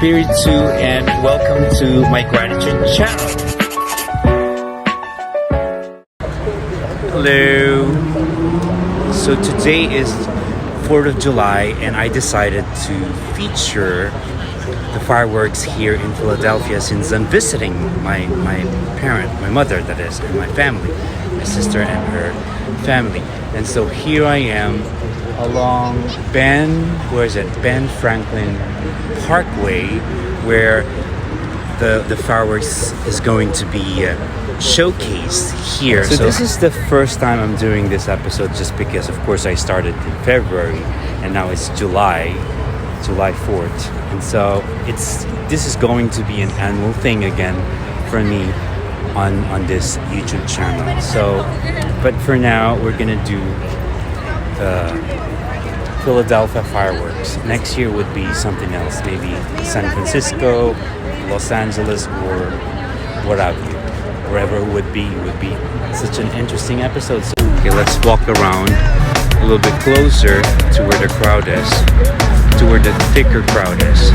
Espiritu and welcome to my gratitude channel. Hello. So today is 4th of July and I decided to feature the fireworks here in Philadelphia since I'm visiting my mother that is, and my family, my sister and her family. And so here I am along Ben Franklin Parkway, where the fireworks is going to be showcased here. So this is the first time I'm doing this episode, just because of course I started in February and now it's July 4th, and so this is going to be an annual thing again for me on this YouTube channel. So but for now we're gonna do Philadelphia fireworks. Next year would be something else, maybe San Francisco, Los Angeles, or wherever it would be such an interesting episode. So, okay, let's walk around a little bit closer to where the crowd is, to where the thicker crowd is.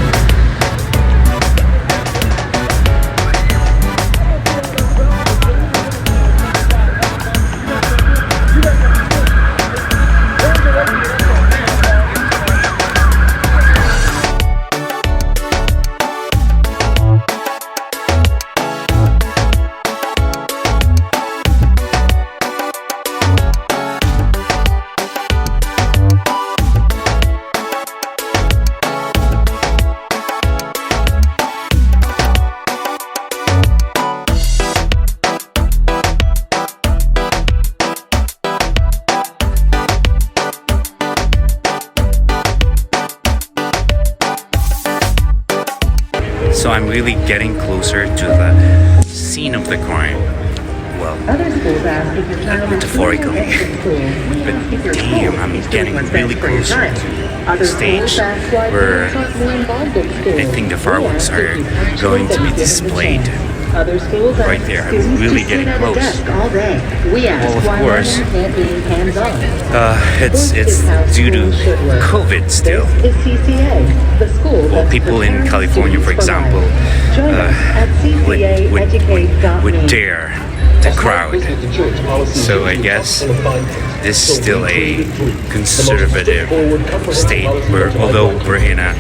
So I'm really getting closer to the scene of the crime. Well, metaphorically. But damn, I'm getting really closer to the stage where I think the fireworks are going to be displayed. Right there, I'm really getting close. Well, of course, it's due to COVID still. Well, people in California, for example, would dare the crowd. So I guess this is still a conservative state, although we're in a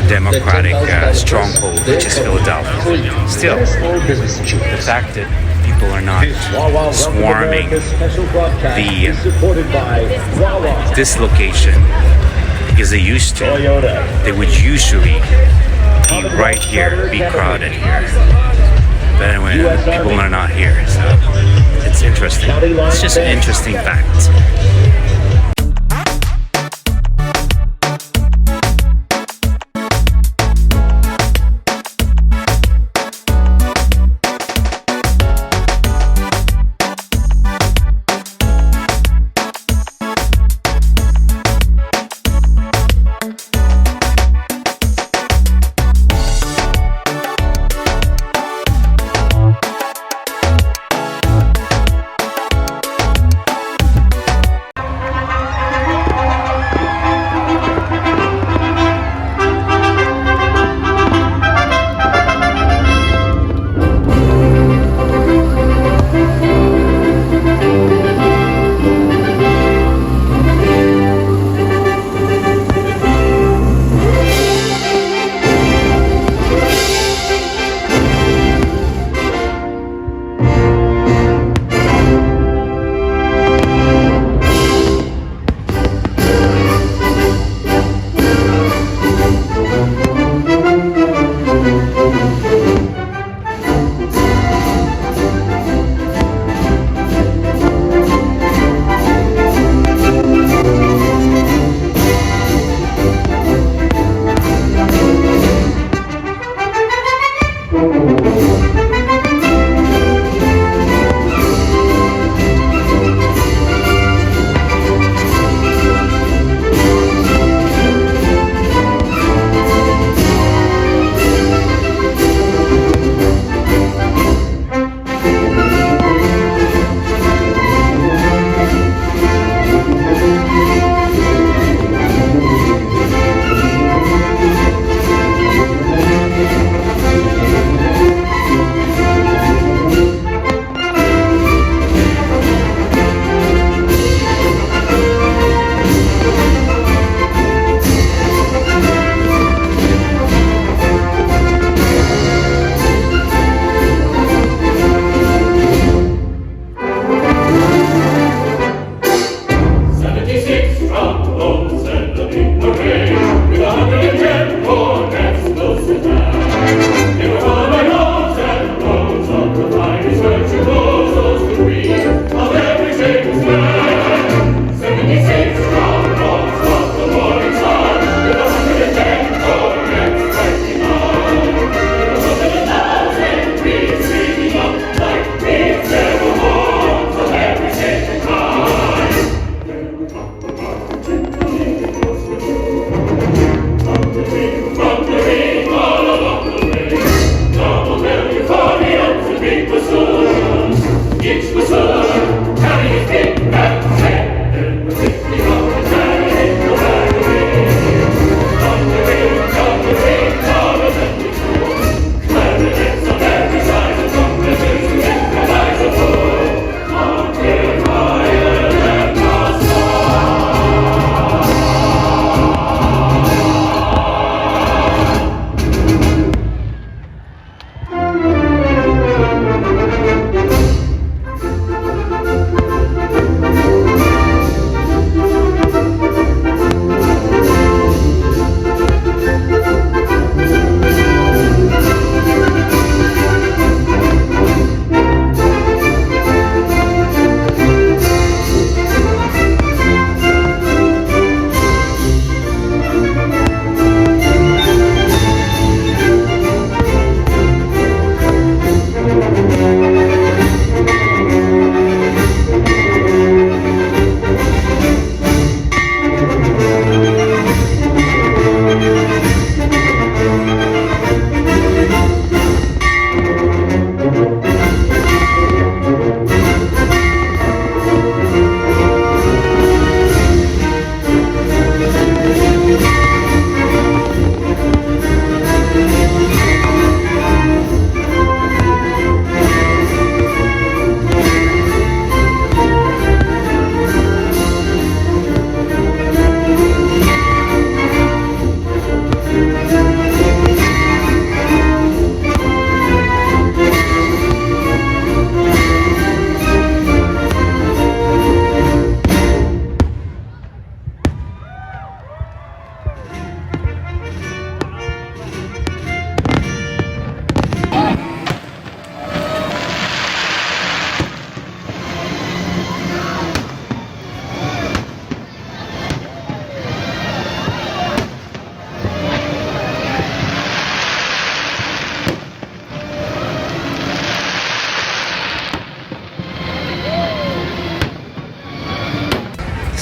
democratic stronghold, which is Philadelphia. Still, the fact that people are not swarming this location because they used to, they would usually be right here, be crowded here. But anyway, people are not here, so it's interesting. It's just an interesting fact.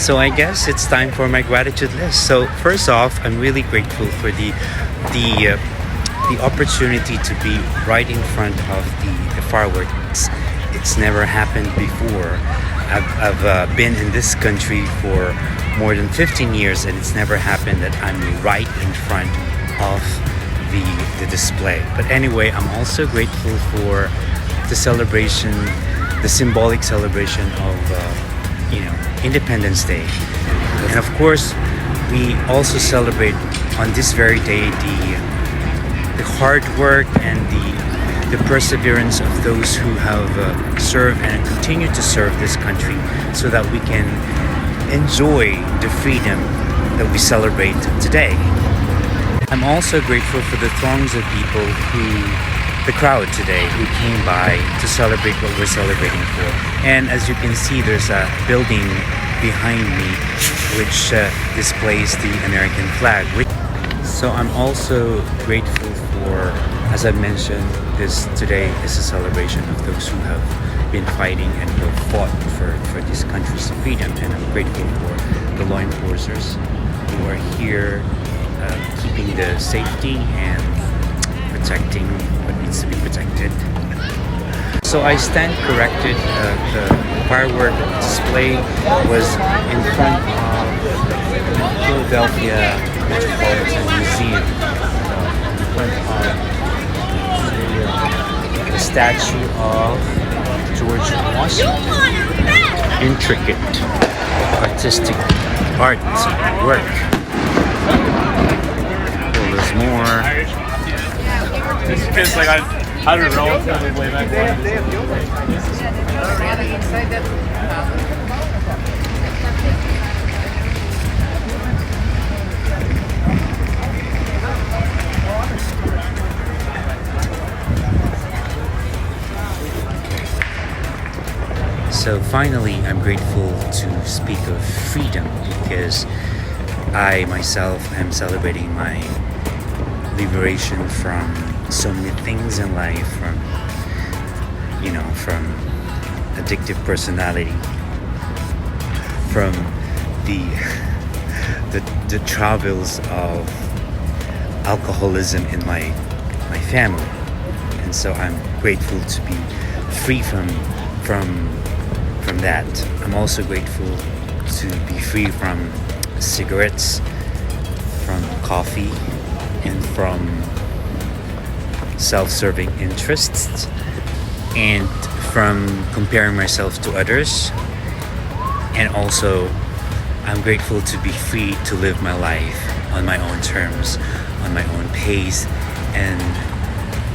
So I guess it's time for my gratitude list. So first off, I'm really grateful for the opportunity to be right in front of the fireworks. It's never happened before. I've been in this country for more than 15 years, and it's never happened that I'm right in front of the display. But anyway, I'm also grateful for the celebration, the symbolic celebration of Independence Day. And of course, we also celebrate on this very day the hard work and the perseverance of those who have served and continue to serve this country so that we can enjoy the freedom that we celebrate today. I'm also grateful for the throngs of people the crowd today who came by to celebrate what we're celebrating for. And as you can see, there's a building behind me which displays the American flag. So I'm also grateful for, as I mentioned, today is a celebration of those who have been fighting and who have fought for this country's freedom. And I'm grateful for the law enforcers who are here keeping the safety and protecting what needs to be protected. So I stand corrected. The firework display was in front of the Philadelphia Metropolitan Museum, in front of the statue of George Washington. Intricate artistic art work. Well, there's more. Just because, like, I don't know way back then. So finally, I'm grateful to speak of freedom because I myself am celebrating my liberation from so many things in life, from addictive personality, from the troubles of alcoholism in my family. And so I'm grateful to be free from that. I'm also grateful to be free from cigarettes, from coffee, and from self-serving interests, and from comparing myself to others. And also, I'm grateful to be free to live my life on my own terms, on my own pace, and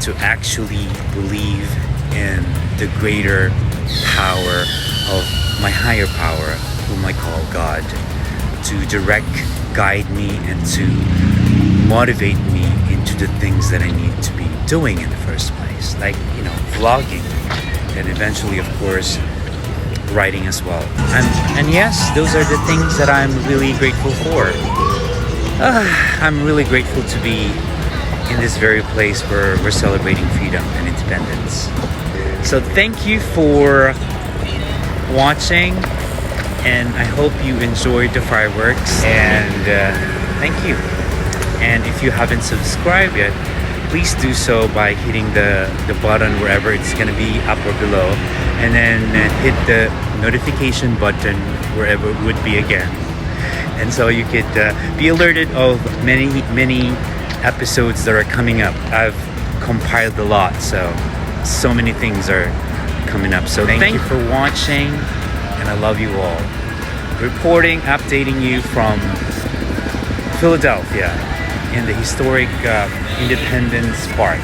to actually believe in the greater power of my higher power, whom I call God, to direct, guide me, and to motivate me into the things that I need to be doing in the first place, like vlogging, and eventually, of course, writing as well. And yes, those are the things that I'm really grateful for. I'm really grateful to be in this very place where we're celebrating freedom and independence. So thank you for watching, and I hope you enjoyed the fireworks, and thank you. And if you haven't subscribed yet, please do so by hitting the button wherever it's going to be, up or below, and then hit the notification button wherever it would be again. And so you could be alerted of many episodes that are coming up. I've compiled a lot, so many things are coming up. So thank you for watching, and I love you all. Reporting, updating you from Philadelphia in the historic Independence Park.